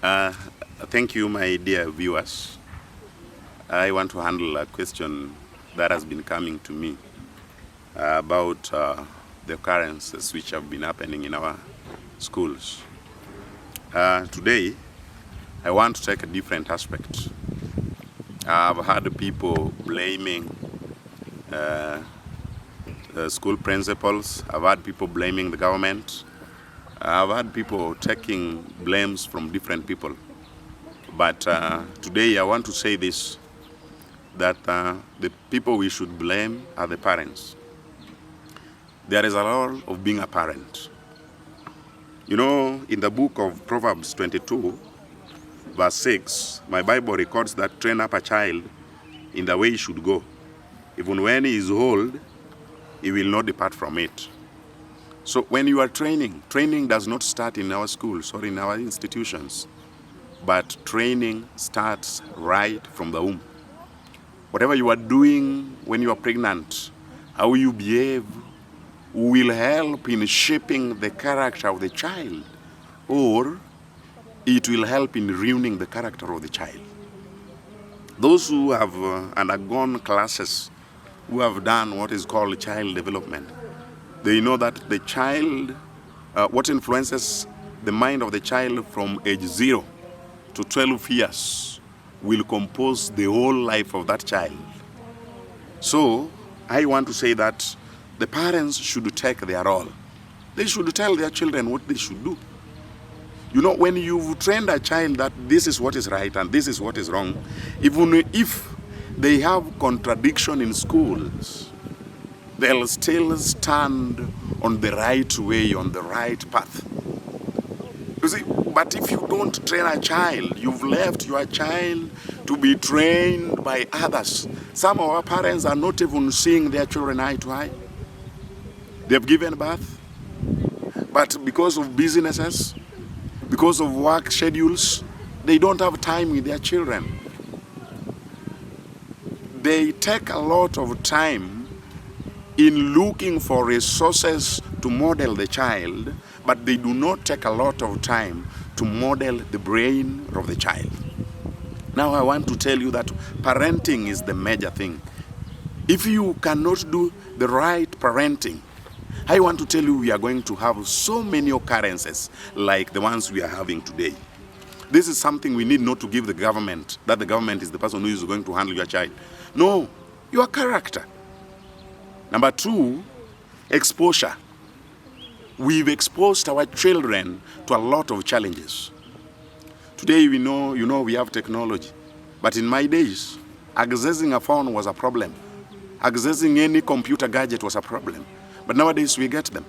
Uh, Thank you, my dear viewers. I want to handle a question that has been coming to me about the occurrences which have been happening in our schools. Today, I want to take a different aspect. I've had people blaming the school principals. I've had people blaming the government. I've had people taking blames from different people. But today I want to say this, that the people we should blame are the parents. There is a lot of being a parent. You know, in the book of Proverbs 22, verse 6, my Bible records that train up a child in the way he should go. Even when he is old, he will not depart from it. So when you are training does not start in our schools or in our institutions, but training starts right from the womb. Whatever you are doing when you are pregnant, how you behave, will help in shaping the character of the child, or it will help in ruining the character of the child. Those who have undergone classes, who have done what is called child development, they know that the child, what influences the mind of the child from age 0 to 12 years will compose the whole life of that child. So I want to say that the parents should take their role. They should tell their children what they should do. You know, when you've trained a child that this is what is right and this is what is wrong, even if they have contradiction in schools, they'll still stand on the right way, on the right path. You see, but if you don't train a child, you've left your child to be trained by others. Some of our parents are not even seeing their children eye to eye. They've given birth, but because of businesses, because of work schedules, they don't have time with their children. They take a lot of time in looking for resources to model the child, but they do not take a lot of time to model the brain of the child. Now I want to tell you that parenting is the major thing. If you cannot do the right parenting, I want to tell you we are going to have so many occurrences like the ones we are having today. This is something we need not to give the government, that the government is the person who is going to handle your child. No, your character. Number 2, exposure. We've exposed our children to a lot of challenges. Today we know, we have technology. But in my days, accessing a phone was a problem. Accessing any computer gadget was a problem. But nowadays we get them.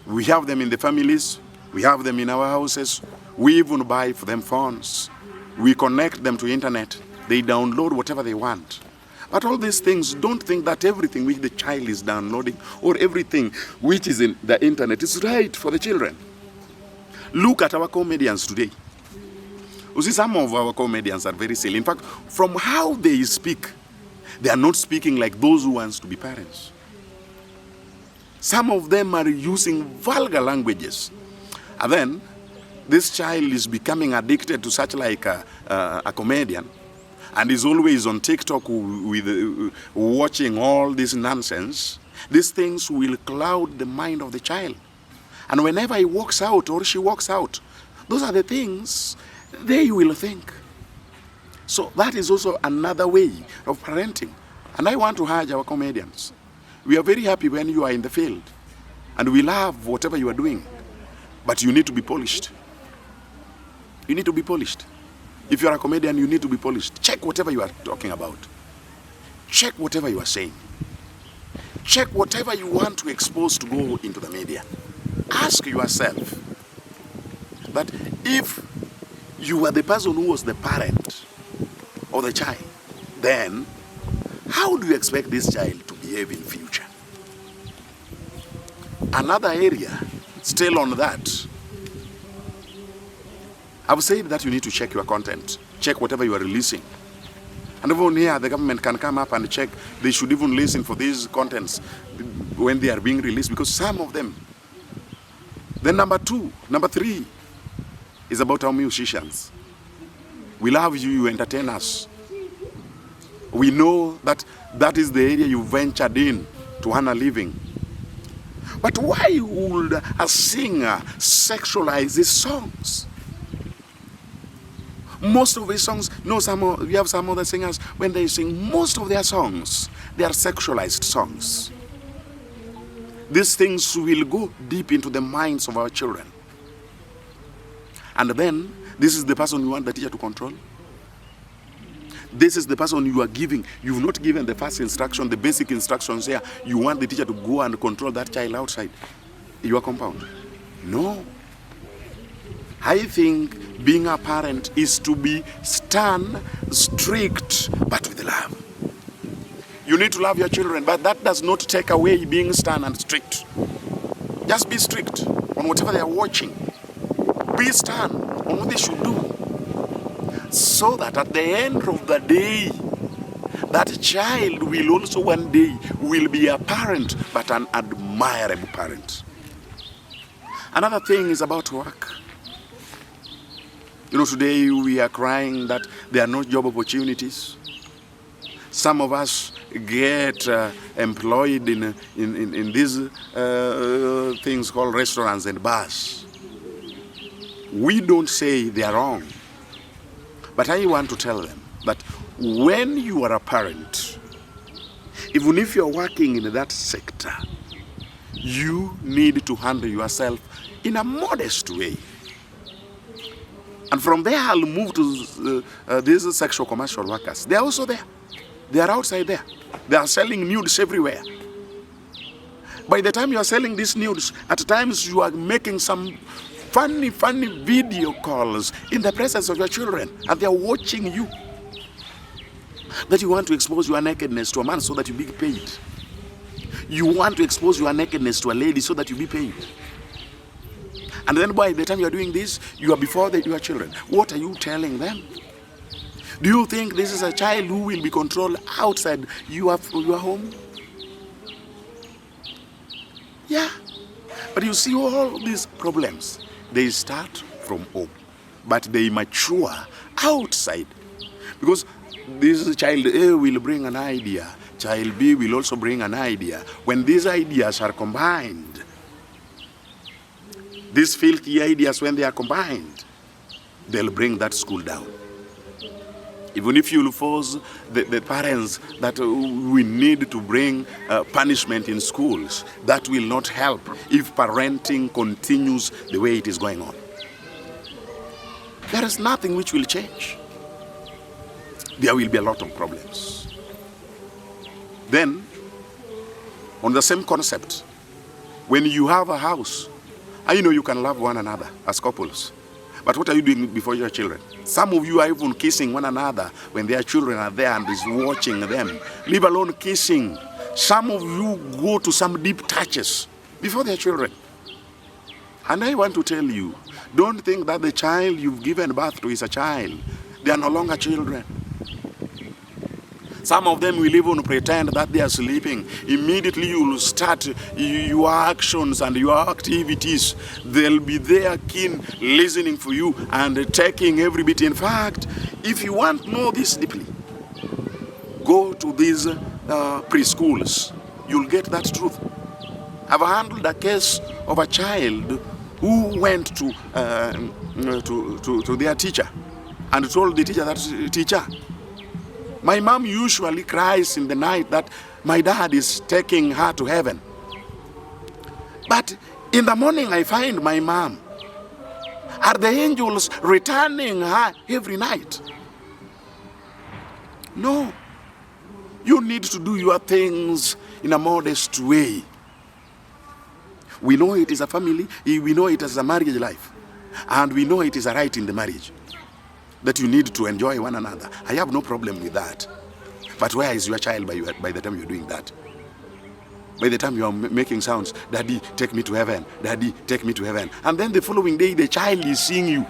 We have them in the families. We have them in our houses. We even buy for them phones. We connect them to internet. They download whatever they want. But all these things, don't think that everything which the child is downloading or everything which is in the internet is right for the children. Look at our comedians today. You see, some of our comedians are very silly. In fact, from how they speak, they are not speaking like those who want to be parents. Some of them are using vulgar languages. And then, this child is becoming addicted to such like a comedian, and is always on TikTok with watching all this nonsense. These things will cloud the mind of the child. And whenever he walks out or she walks out, those are the things they will think. So that is also another way of parenting. And I want to urge our comedians. We are very happy when you are in the field. And we love whatever you are doing. But you need to be polished. You need to be polished. If you are a comedian, you need to be polished. Check whatever you are talking about. Check whatever you are saying. Check whatever you want to expose to go into the media. Ask yourself that if you were the person who was the parent of the child, then how do you expect this child to behave in future? Another area, still on that, I've said that you need to check your content. Check whatever you are releasing. And even here, the government can come up and check. They should even listen for these contents when they are being released, because some of them. Then number 3 is about our musicians. We love you, you entertain us. We know that that is the area you ventured in to earn a living. But why would a singer sexualize his songs? Most of his songs, we have some other singers, when they sing, most of their songs, they are sexualized songs. These things will go deep into the minds of our children. And then, this is the person you want the teacher to control. This is the person you are giving. You've not given the first instruction, the basic instructions here. You want the teacher to go and control that child outside your compound. No. I think being a parent is to be stern, strict, but with love. You need to love your children, but that does not take away being stern and strict. Just be strict on whatever they are watching. Be stern on what they should do. So that at the end of the day, that child will also one day will be a parent, but an admirable parent. Another thing is about work. You know, today we are crying that there are no job opportunities. Some of us get employed in these things called restaurants and bars. We don't say they are wrong. But I want to tell them that when you are a parent, even if you're working in that sector, you need to handle yourself in a modest way. And from there, I'll move to these sexual commercial workers. They're also there. They are outside there. They are selling nudes everywhere. By the time you are selling these nudes, at times you are making some funny video calls in the presence of your children, and they are watching you. That you want to expose your nakedness to a man so that you be paid. You want to expose your nakedness to a lady so that you be paid. And then by the time you are doing this, you are before your children. What are you telling them? Do you think this is a child who will be controlled outside your home? Yeah. But you see, all these problems, they start from home, but they mature outside. Because this child A will bring an idea, child B will also bring an idea. When these ideas are combined, these filthy ideas, when they are combined, they'll bring that school down. Even if you force the parents that we need to bring punishment in schools, that will not help if parenting continues the way it is going on. There is nothing which will change. There will be a lot of problems. Then, on the same concept, when you have a house, I know you can love one another as couples. But what are you doing before your children? Some of you are even kissing one another when their children are there and is watching them. Leave alone kissing. Some of you go to some deep touches before their children. And I want to tell you, don't think that the child you've given birth to is a child. They are no longer children. Some of them will even pretend that they are sleeping. Immediately you will start your actions and your activities. They'll be there keen, listening for you and taking every bit. In fact, if you want to know this deeply, go to these preschools. You'll get that truth. I've handled a case of a child who went to their teacher and told the teacher that, teacher, my mom usually cries in the night that my dad is taking her to heaven. But in the morning I find my mom. Are the angels returning her every night? No. You need to do your things in a modest way. We know it is a family, we know it is a marriage life, and we know it is a right in the marriage that you need to enjoy one another. I have no problem with that. But where is your child by the time you're doing that? By the time you are making sounds, Daddy, take me to heaven. Daddy, take me to heaven. And then the following day, the child is seeing you.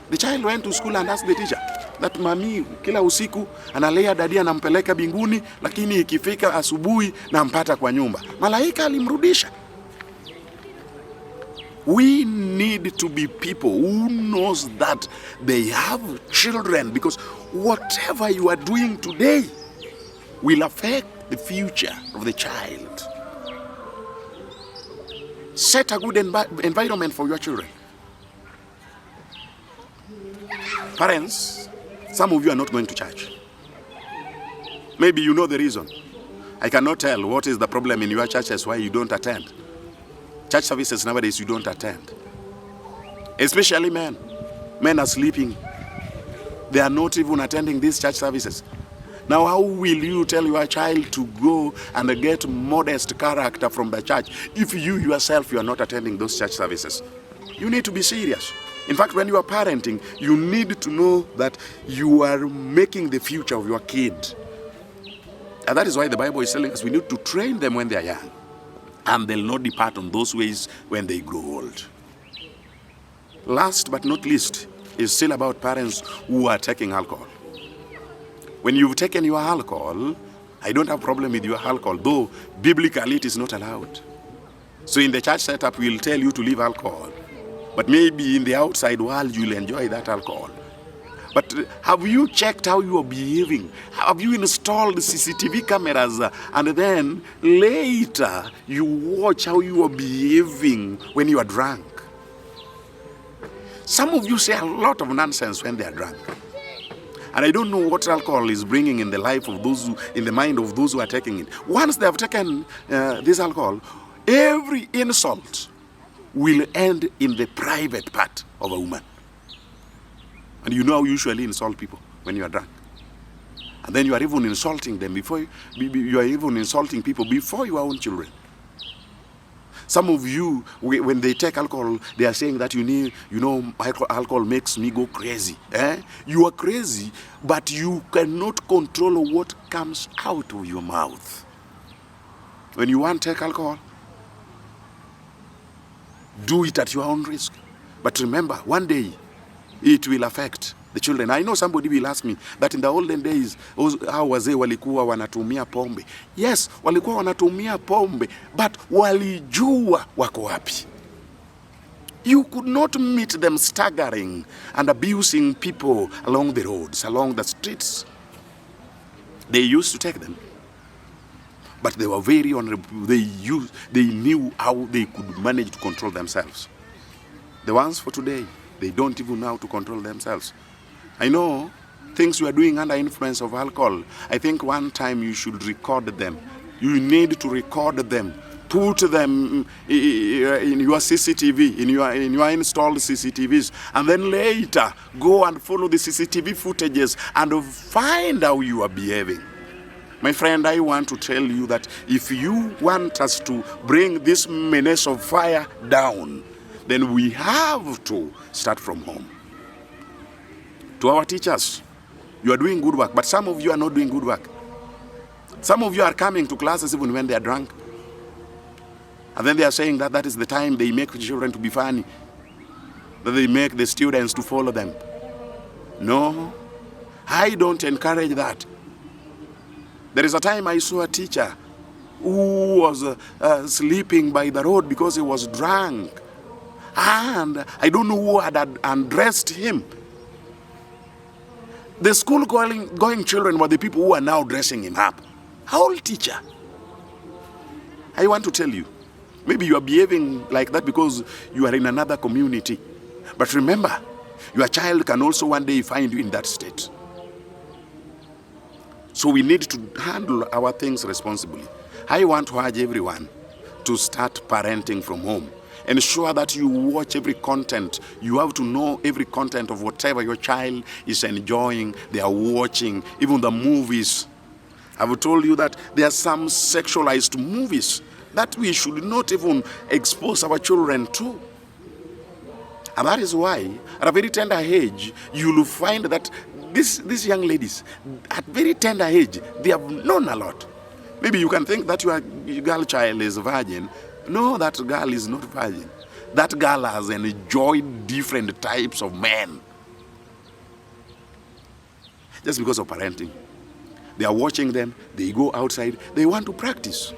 The child went to school and asked the teacher that mami kila usiku analea daddy anampeleka binguni, lakini ikifika asubuhi nampata kwa nyumba. Malaika alimrudisha. We need to be people who knows that they have children, because whatever you are doing today will affect the future of the child. Set a good environment for your children. Parents, some of you are not going to church. Maybe you know the reason. I cannot tell what is the problem in your churches why you don't attend. Church services nowadays you don't attend. Especially men. Men are sleeping. They are not even attending these church services. Now how will you tell your child to go and get modest character from the church if you yourself you are not attending those church services? You need to be serious. In fact, when you are parenting, you need to know that you are making the future of your kid. And that is why the Bible is telling us we need to train them when they are young, and they'll not depart on those ways when they grow old. Last but not least is still about parents who are taking alcohol. When you've taken your alcohol, I don't have a problem with your alcohol, though biblically it is not allowed. So in the church setup, we'll tell you to leave alcohol. But maybe in the outside world, you'll enjoy that alcohol. But have you checked how you are behaving? Have you installed CCTV cameras and then later you watch how you are behaving when you are drunk? Some of you say a lot of nonsense when they are drunk. And I don't know what alcohol is bringing in the life of those who, in the mind of those who are taking it. Once they have taken this alcohol, every insult will end in the private part of a woman. And you know how you usually insult people when you are drunk. And then you are even insulting them before you are even insulting people before your own children. Some of you, when they take alcohol, they are saying that alcohol makes me go crazy. You are crazy, but you cannot control what comes out of your mouth. When you want to take alcohol, do it at your own risk. But remember, one day, it will affect the children. I know somebody will ask me that in the olden days, how wazee walikuwa wanatumia pombe. Yes, walikuwa wanatumia pombe, but walijua wako wapi. You could not meet them staggering and abusing people along the roads, along the streets. They used to take them, but they were very honorable. They knew how they could manage to control themselves. The ones for today, they don't even know how to control themselves. I know things you are doing under influence of alcohol. I think one time you should record them. You need to record them. Put them in your CCTV, in your installed CCTVs. And then later, go and follow the CCTV footages and find how you are behaving. My friend, I want to tell you that if you want us to bring this menace of fire down, then we have to start from home. To our teachers, you are doing good work, but some of you are not doing good work. Some of you are coming to classes even when they are drunk. And then they are saying that is the time they make children to be funny, that they make the students to follow them. No, I don't encourage that. There is a time I saw a teacher who was sleeping by the road because he was drunk. And I don't know who had undressed him. The school-going children were the people who are now dressing him up. How old teacher? I want to tell you, maybe you are behaving like that because you are in another community. But remember, your child can also one day find you in that state. So we need to handle our things responsibly. I want to urge everyone to start parenting from home. Ensure that you watch every content. You have to know every content of whatever your child is enjoying, they are watching, even the movies. I've told you that there are some sexualized movies that we should not even expose our children to. And that is why, at a very tender age, you will find that these young ladies, at very tender age, they have known a lot. Maybe you can think that your girl child is a virgin. No, that girl is not virgin. That girl has enjoyed different types of men. Just because of parenting. They are watching them, they go outside, they want to practice.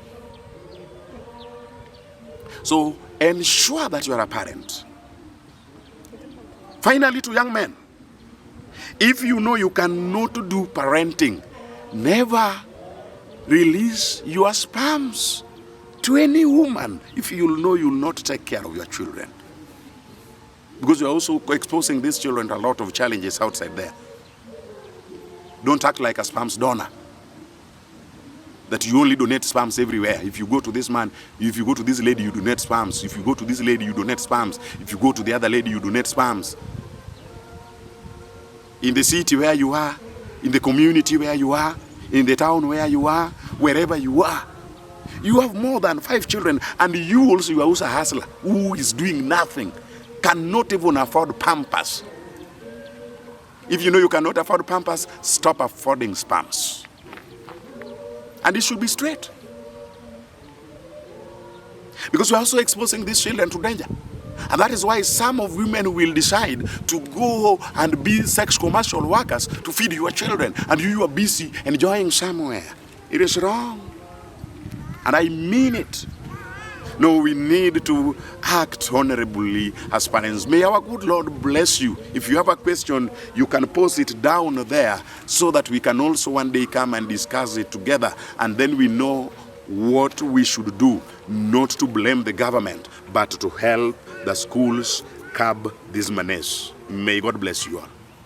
So ensure that you are a parent. Finally, to young men, if you know you cannot do parenting, never release your sperms to any woman if you know you will not take care of your children. Because you are also exposing these children to a lot of challenges outside there. Don't act like a sperms donor, that you only donate sperms everywhere. If you go to this man, if you go to this lady, you donate sperms. If you go to this lady, you donate sperms. If you go to the other lady, you donate sperms. In the city where you are, in the community where you are, in the town where you are, wherever you are, you have more than 5 children, and you are also a hustler who is doing nothing, cannot even afford Pampers. If you know you cannot afford Pampers, stop affording sperms. And it should be straight. Because we are also exposing these children to danger. And that is why some of women will decide to go and be sex commercial workers to feed your children, and you are busy enjoying somewhere. It is wrong. And I mean it. No, we need to act honorably as parents. May our good Lord bless you. If you have a question, you can post it down there so that we can also one day come and discuss it together, and then we know what we should do, not to blame the government, but to help the schools curb this menace. May God bless you all.